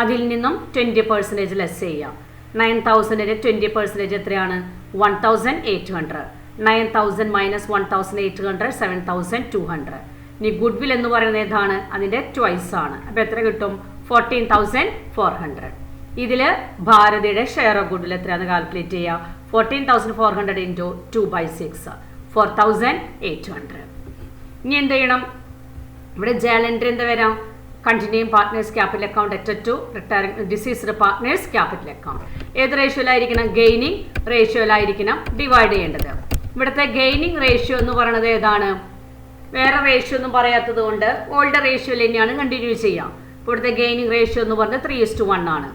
അതിൽ നിന്നും 20% ലെസ് ചെയ്യാം. 9000ൻ്റെ 20% എത്രയാണ്? 1800. 9000 മൈനസ് 1800 7200. ഇനി ഗുഡ് വിൽ എന്ന് പറയുന്നത് ഏതാണ്? അതിൻ്റെ ട്വൈസ് ആണ്. അപ്പോൾ എത്ര കിട്ടും? 14,400. ഇതിൽ ഭാരതിയുടെ ഷെയർ ഓഫ് ഗുഡ് വിൽ എത്രയാണെന്ന് കാൽക്കുലേറ്റ് ചെയ്യുക. 14,400 ഇൻറ്റു 2/6 4,800. ഇനി എന്ത് ചെയ്യണം? ഇവിടെ ജേണൽ എൻട്രി എന്താ വരാം? Continuing partners capital account added to retiring deceased partners capital account. ഏത് റേഷ്യോയിലായിരിക്കണം? ഗെയിനിങ് റേഷ്യോയിലായിരിക്കണം ഡിവൈഡ് ചെയ്യേണ്ടത്. ഇവിടുത്തെ ഗെയിനിങ് റേഷ്യോ എന്ന് പറയുന്നത് ഏതാണ്? വേറെ റേഷ്യോ ഒന്നും പറയാത്തത് കൊണ്ട് ഓൾഡ് റേഷ്യോയിൽ തന്നെയാണ് കണ്ടിന്യൂ ചെയ്യാം. ഇവിടുത്തെ ഗെയിനിങ് റേഷ്യോ എന്ന് പറഞ്ഞത് 3:1 ആണ്.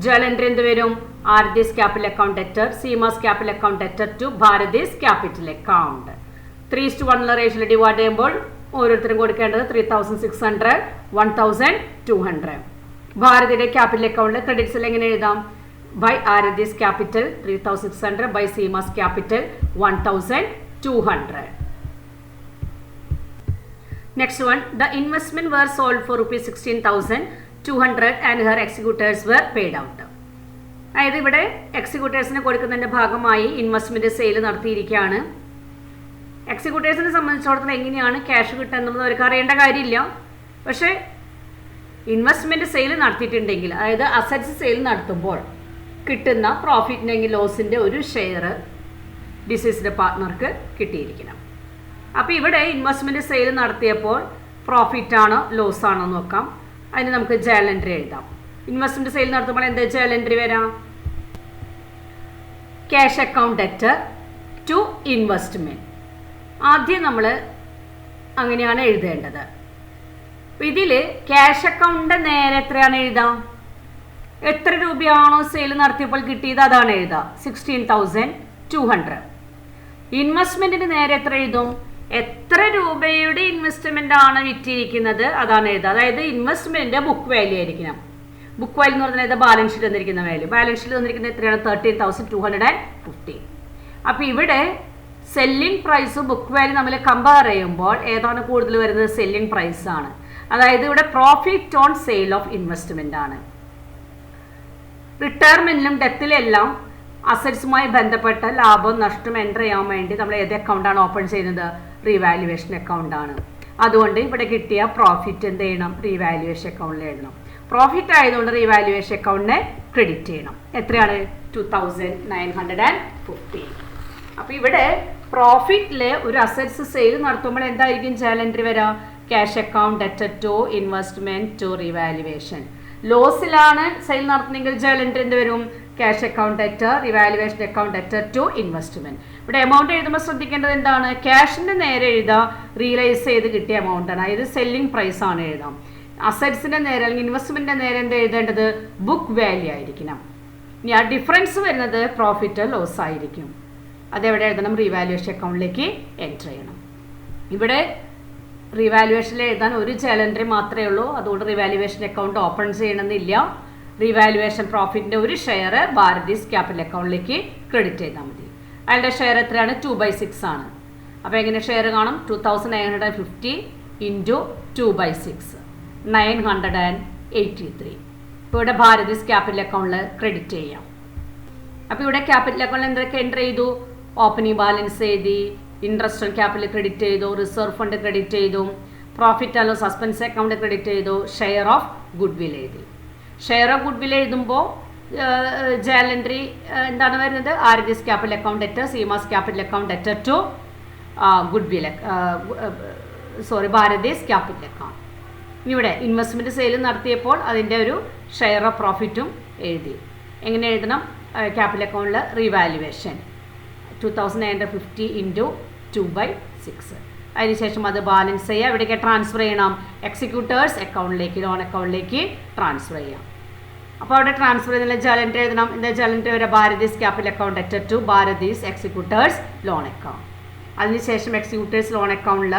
ജേണൽ എൻട്രി എന്ത് വരും? Aarti's capital account debtor Seema's capital account debtor to Bharati's capital account. 3:1 റേഷ്യോയിൽ ഡിവൈഡ് ചെയ്യുമ്പോൾ ഓരോരുത്തരും കൊടുക്കേണ്ടത് 3,600 1,200. ഭാരതിയുടെ ക്യാപിറ്റൽ അക്കൗണ്ടിൽ ക്രെഡിറ്റ്സിൽ എങ്ങനെ എഴുതാം? By Aarti's capital 3,600 by Seema's capital 1,200. Next one, the investment were sold for rupees 16,200 and her executors were paid out. അതായത് ഇവിടെ എക്സിക്യൂട്ടേഴ്സിന് കൊടുക്കുന്നതിൻ്റെ ഭാഗമായി ഇൻവെസ്റ്റ്മെൻറ്റ് സെയിൽ നടത്തിയിരിക്കുകയാണ്. എക്സിക്യൂട്ടേഴ്സിനെ സംബന്ധിച്ചിടത്തോളം എങ്ങനെയാണ് ക്യാഷ് കിട്ടുക എന്നുള്ളത് അവർക്ക് അറിയേണ്ട കാര്യമില്ല. പക്ഷേ ഇൻവെസ്റ്റ്മെൻറ്റ് സെയിൽ നടത്തിയിട്ടുണ്ടെങ്കിൽ, അതായത് അസറ്റ്സ് സെയിൽ നടത്തുമ്പോൾ കിട്ടുന്ന പ്രോഫിറ്റിനെങ്കിൽ ലോസിൻ്റെ ഒരു ഷെയർ ഡിസീസ്ഡ് പാർട്ട്ണർക്ക് കിട്ടിയിരിക്കണം. അപ്പോൾ ഇവിടെ ഇൻവെസ്റ്റ്മെൻറ്റ് സെയിൽ നടത്തിയപ്പോൾ പ്രോഫിറ്റ് ആണോ ലോസ് ആണോ നോക്കാം. അതിന് നമുക്ക് ജേണൽ എൻട്രി എഴുതാം. ഇൻവെസ്റ്റ്മെൻറ്റ് സെയിൽ നടത്തുമ്പോൾ എന്താ ജേണൽ എൻട്രി വരാം? Cash account debtor to investment. ആദ്യം നമ്മൾ അങ്ങനെയാണ് എഴുതേണ്ടത്. ഇതിൽ ക്യാഷ് അക്കൗണ്ടിൻ്റെ നേരെ എത്രയാണ് എഴുതാം? എത്ര രൂപയാണോ സെയിൽ നടത്തിയപ്പോൾ കിട്ടിയത് അതാണ് എഴുതുക, 16,200. ഇൻവെസ്റ്റ്മെൻറ്റിന് നേരെ എത്ര എഴുതും? എത്ര രൂപയുടെ ഇൻവെസ്റ്റ്മെൻ്റ് ആണ് വിറ്റിരിക്കുന്നത് അതാണ് എഴുതുക. അതായത് ഇൻവെസ്റ്റ്മെൻറ്റിൻ്റെ ബുക്ക് വാല്യൂ ആയിരിക്കണം. ബുക്ക് വാല്യൂ എന്ന് പറഞ്ഞാൽ ബാലൻസ് ഷീറ്റ് തന്നിരിക്കുന്ന വാല്യൂ. ബാലൻസ് ഷീറ്റ് തന്നിരിക്കുന്നത് എത്രയാണ്? 13,250. അപ്പോൾ ഇവിടെ സെല്ലിംഗ് പ്രൈസ് ബുക്ക് വാല്യൂ നമ്മൾ കമ്പയർ ചെയ്യുമ്പോൾ ഏതാണ് കൂടുതൽ വരുന്നത്? സെല്ലിംഗ് പ്രൈസ് ആണ്. അതായത് ഇവിടെ profit on sale of investment ആണ്. റിട്ടയർമെൻറ്റിലും ഡെത്തിലെല്ലാം അസറ്റ്സുമായി ബന്ധപ്പെട്ട ലാഭം നഷ്ടം എൻ്റർ ചെയ്യാൻ വേണ്ടി നമ്മൾ ഏത് അക്കൗണ്ടാണ് ഓപ്പൺ ചെയ്യുന്നത്? റീവാല്യുവേഷൻ അക്കൗണ്ടാണ്. അതുകൊണ്ട് ഇവിടെ കിട്ടിയ പ്രോഫിറ്റ് എന്ത് ചെയ്യണം? റീവാല്യുവേഷൻ അക്കൗണ്ടിൽ എഴുതണം. പ്രോഫിറ്റ് ആയതുകൊണ്ട് റീവാല്യുവേഷൻ അക്കൗണ്ടിനെ ക്രെഡിറ്റ് ചെയ്യണം. എത്രയാണ്? 2,950. അപ്പോൾ ഇവിടെ പ്രോഫിറ്റിൽ ഒരു അസറ്റ്സ് സെയിൽ നടത്തുമ്പോൾ എന്തായിരിക്കും ജേണൽ എൻട്രി വരാം? Cash account debtor to investment to revaluation. ലോസിലാണ് സെയിൽ നടത്തുന്നതെങ്കിൽ ജേണൽ എൻട്രി എന്ത് വരും? Cash account debtor revaluation account debtor to investment. ഇവിടെ എമൗണ്ട് എഴുതുമ്പോൾ ശ്രദ്ധിക്കേണ്ടത് എന്താണ്? ക്യാഷിൻ്റെ നേരെ എഴുതാം റിയലൈസ് ചെയ്ത് കിട്ടിയ എമൗണ്ടാണ്, അതായത് സെല്ലിംഗ് പ്രൈസ് ആണ് എഴുതാം. അസറ്റ്സിൻ്റെ നേരെ അല്ലെങ്കിൽ ഇൻവെസ്റ്റ്മെൻറ്റിൻ്റെ നേരെ എന്താ എഴുതേണ്ടത്? ബുക്ക് വാല്യൂ ആയിരിക്കണം. ഇനി ആ ഡിഫറൻസ് വരുന്നത് പ്രോഫിറ്റ് ലോസ് ആയിരിക്കും. അതെവിടെ എഴുതണം? റീവാലുവേഷൻ അക്കൗണ്ടിലേക്ക് എൻറ്റർ ചെയ്യണം. ഇവിടെ റീവാലുവേഷനിൽ എഴുതാൻ ഒരു ജേണൽ എൻട്രി മാത്രമേ ഉള്ളൂ. അതുകൊണ്ട് റീവാലുവേഷൻ അക്കൗണ്ട് ഓപ്പൺ ചെയ്യണമെന്നില്ല. റീവാലുവേഷൻ പ്രോഫിറ്റിൻ്റെ ഒരു ഷെയർ ഭാരതീസ് ക്യാപിറ്റൽ അക്കൗണ്ടിലേക്ക് ക്രെഡിറ്റ് ചെയ്താൽ മതി. അയാളുടെ ഷെയർ എത്രയാണ്? 2/6 ആണ്. അപ്പോൾ എങ്ങനെ ഷെയർ കാണും? 2,950 ഇൻറ്റു 2/6 983. ഇപ്പോൾ ഇവിടെ ഭാരതീസ് ക്യാപിറ്റൽ അക്കൗണ്ടിൽ ക്രെഡിറ്റ് ചെയ്യാം. അപ്പോൾ ഇവിടെ ക്യാപിറ്റൽ അക്കൗണ്ടിൽ എന്തൊക്കെ എൻ്റർ ചെയ്തു? ഓപ്പണിംഗ് ബാലൻസ് എഴുതി, ഇൻട്രസ്റ്റ് ഓൺ ക്യാപിറ്റൽ ക്രെഡിറ്റ് ചെയ്തു, റിസർവ് ഫണ്ട് ക്രെഡിറ്റ് ചെയ്തു, profit and loss suspense account credit ചെയ്തു, ഷെയർ ഓഫ് ഗുഡ് വിൽ എഴുതി. ഷെയർ ഓഫ് ഗുഡ് വിൽ എഴുതുമ്പോൾ ജേണൽ എൻട്രി എന്താണ് വരുന്നത്? Aarti's capital account debtor Seema's capital account debtor to goodwill Bharati's capital account. ഇവിടെ investment sale നടത്തിയപ്പോൾ അതിൻ്റെ ഒരു ഷെയർ ഓഫ് പ്രോഫിറ്റും എഴുതി. എങ്ങനെ എഴുതണം? ക്യാപിറ്റൽ അക്കൗണ്ടിൽ റീവാലുവേഷൻ 2950 ഇൻറ്റു 2/6. അതിനുശേഷം അത് ബാലൻസ് ചെയ്യുക. എവിടേക്ക് ട്രാൻസ്ഫർ ചെയ്യണം? എക്സിക്യൂട്ടേഴ്സ് അക്കൗണ്ടിലേക്ക്, ലോൺ അക്കൗണ്ടിലേക്ക് ട്രാൻസ്ഫർ ചെയ്യാം. അപ്പോൾ അവിടെ ട്രാൻസ്ഫർ ചെയ്യുന്ന ജലൻ്റെ എഴുതണം. എന്താ ജലൻ്റെ വരെ? Bharati's capital account added to Bharati's executors loan account. അതിനുശേഷം എക്സിക്യൂട്ടേഴ്സ് ലോൺ അക്കൗണ്ടിൽ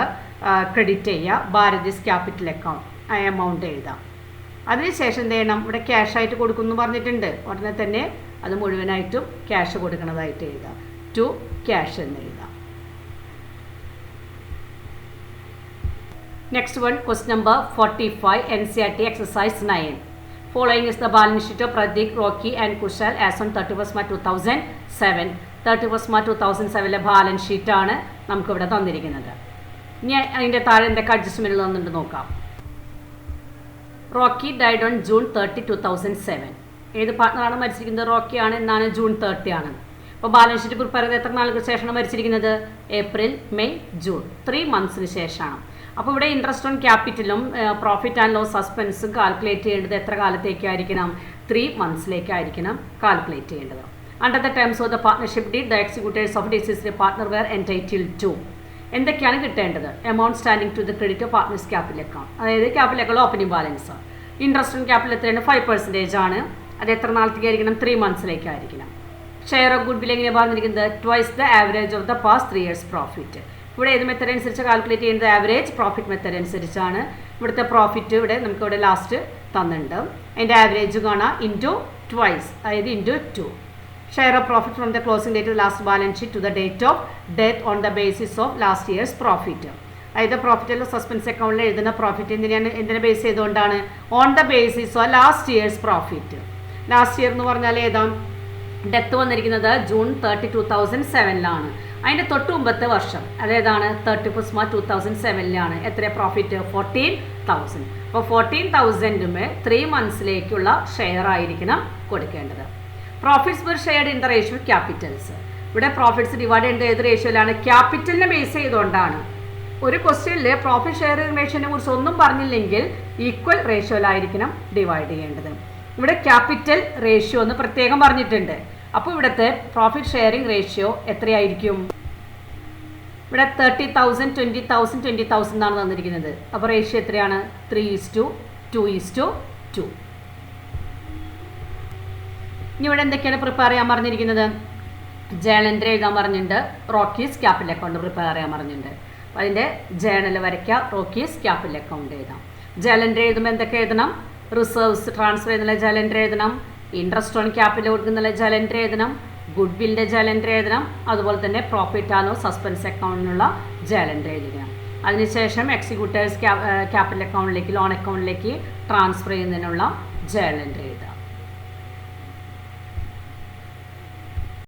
ക്രെഡിറ്റ് ചെയ്യുക ഭാരതീസ് ക്യാപിറ്റൽ അക്കൗണ്ട്, ആ എമൗണ്ട് എഴുതാം. അതിനുശേഷം എന്ത് ചെയ്യണം? ഇവിടെ ക്യാഷ് ആയിട്ട് കൊടുക്കുമെന്ന് പറഞ്ഞിട്ടുണ്ട്. ഉടനെ തന്നെ അത് മുഴുവനായിട്ടും ക്യാഷ് കൊടുക്കുന്നതായിട്ട് എഴുതാം. ടു ക്യാഷ് എന്ന് എഴുതാം. Next one, question number 45, NCERT exercise 9. Following is the balance sheet of Pratik, Rocky and Kushal as on 31st March 2007. 31st March 2007 balance ഷീറ്റാണ് നമുക്കിവിടെ തന്നിരിക്കുന്നത്. ഇനി അതിൻ്റെ താഴെ എന്തൊക്കെ അഡ്ജസ്റ്റ്മെൻറ്റ് തന്നിട്ട് നോക്കാം. Rocky died on June 30, 2007. ഏത് പാർട്ട്ണറാണ് മരിച്ചിരിക്കുന്നത്? റോക്കിയാണ്. എന്നാണ്? June 30 ആണ്. അപ്പോൾ ബാലൻസ് ഷീറ്റ് പ്രിപ്പയർ ചെയ്ത് എത്ര നാളുകൾക്ക് ശേഷമാണ് മരിച്ചിരിക്കുന്നത്? ഏപ്രിൽ, മെയ്, ജൂൺ, 3 മന്ത്സിന് ശേഷമാണ്. അപ്പോൾ ഇവിടെ ഇൻട്രസ്റ്റ് ഓൺ ക്യാപിറ്റലും പ്രോഫിറ്റ് ആൻഡ് ലോസ് സസ്പെൻസും കാൽക്കുലേറ്റ് ചെയ്യേണ്ടത് എത്ര കാലത്തേക്കായിരിക്കണം? 3 മന്ത്സിലേക്കായിരിക്കണം കാൽക്കുലേറ്റ് ചെയ്യേണ്ടത്. Under the terms of the partnership deed the executors of deceased partner were entitled to. എന്തൊക്കെയാണ് കിട്ടേണ്ടത്? Amount standing to the credit of partners capital account, അതായത് capital account opening balance. Interest on capital എത്രയാണ്? 5% ആണ്. അത് എത്ര നാളത്തേക്കായിരിക്കണം? 3 മന്ത്സിലേക്കായിരിക്കണം. Share of good will എങ്ങനെയാണ് പറഞ്ഞിരിക്കുന്നത്? Twice the average of the past 3 years profit. ഇവിടെ ഏത് മെത്തേഡ് അനുസരിച്ച് കാൽക്കുലേറ്റ് ചെയ്യുന്നത്? ആവറേജ് പ്രോഫിറ്റ് മെത്തേഡ് അനുസരിച്ചാണ്. ഇവിടുത്തെ പ്രോഫിറ്റ് ഇവിടെ നമുക്കിവിടെ ലാസ്റ്റ് തന്നിട്ടുണ്ട്. അതിൻ്റെ ആവറേജ് കാണാം ഇൻറ്റു ട്വൈസ്, അതായത് into 2. Share of profit from the closing date of last balance sheet to the date of death on the basis of last years profit. അതായത് profit suspense അക്കൗണ്ടിൽ എഴുതുന്ന profit എന്തിനെ base ചെയ്തുകൊണ്ടാണ്? On the basis of last years profit. Last year എന്ന് പറഞ്ഞാൽ ഏതാണ്? Death വന്നിരിക്കുന്നത് June 30, 2007 അതിൻ്റെ തൊട്ട് മുമ്പത്തെ വർഷം അതേതാണ്? 31st March 2007 എത്ര പ്രോഫിറ്റ്? 14,000. അപ്പോൾ 14,000 3 മന്ത്സിലേക്കുള്ള ഷെയർ ആയിരിക്കണം കൊടുക്കേണ്ടത്. Profits per shared in the ratio capitals. ഇവിടെ പ്രോഫിറ്റ്സ് ഡിവൈഡ് ചെയ്യുന്നത് ഏത് റേഷ്യോയിലാണ്? ക്യാപിറ്റലിനെ ബേസ് ചെയ്തുകൊണ്ടാണ്. ഒരു ക്വസ്റ്റ്യനിൽ പ്രോഫിറ്റ് ഷെയറിംഗ് റേഷ്യോനെ കുറിച്ച് ഒന്നും പറഞ്ഞില്ലെങ്കിൽ ഈക്വൽ റേഷ്യോയിലായിരിക്കണം ഡിവൈഡ് ചെയ്യേണ്ടത്. ഇവിടെ ക്യാപിറ്റൽ റേഷ്യോ എന്ന് പ്രത്യേകം പറഞ്ഞിട്ടുണ്ട്. അപ്പോൾ ഇവിടുത്തെ പ്രോഫിറ്റ് ഷെയറിംഗ് റേഷ്യോ എത്രയായിരിക്കും? ഇവിടെ 30,000, 20,000, 20,000 എന്നാണ് തന്നിരിക്കുന്നത്. അപ്പോൾ റേഷ്യോ എത്രയാണ്? 3:2:2. ഇനി ഇവിടെ എന്തൊക്കെയാണ് പ്രിപ്പയർ ചെയ്യാൻ പറഞ്ഞിരിക്കുന്നത്? ജേണൽ എഴുതാൻ പറഞ്ഞിട്ടുണ്ട്. റോക്കീസ് ക്യാപിറ്റൽ അക്കൗണ്ട് പ്രിപ്പയർ ചെയ്യാൻ പറഞ്ഞിട്ടുണ്ട്. അപ്പോൾ അതിൻ്റെ ജേണൽ വരയ്ക്കുക. റോക്കീസ് ക്യാപിറ്റൽ അക്കൗണ്ട് എഴുതാം. ജേണൽ എഴുതുമ്പോൾ എന്തൊക്കെ എഴുതണം? റിസർവ്സ് ട്രാൻസ്ഫർ ചെയ്യുന്നുള്ള ജലൻഡർ എഴുതണം. ഇൻട്രസ്റ്റ് ഓൺ ക്യാപിറ്റൽ കൊടുക്കുന്നുള്ള ജലൻഡർ എഴുതണം. ഗുഡ് വില്ലിൻ്റെ ജലൻഡർ എഴുതണം. അതുപോലെ തന്നെ പ്രോഫിറ്റ് ആണോ സസ്പെൻസ് അക്കൗണ്ടിനുള്ള ജലൻഡർ എഴുതണം. അതിനുശേഷം എക്സിക്യൂട്ടേഴ്സ് ക്യാപിറ്റൽ അക്കൗണ്ടിലേക്ക്, ലോൺ അക്കൗണ്ടിലേക്ക് ട്രാൻസ്ഫർ ചെയ്യുന്നതിനുള്ള ജലൻഡർ എഴുതാം.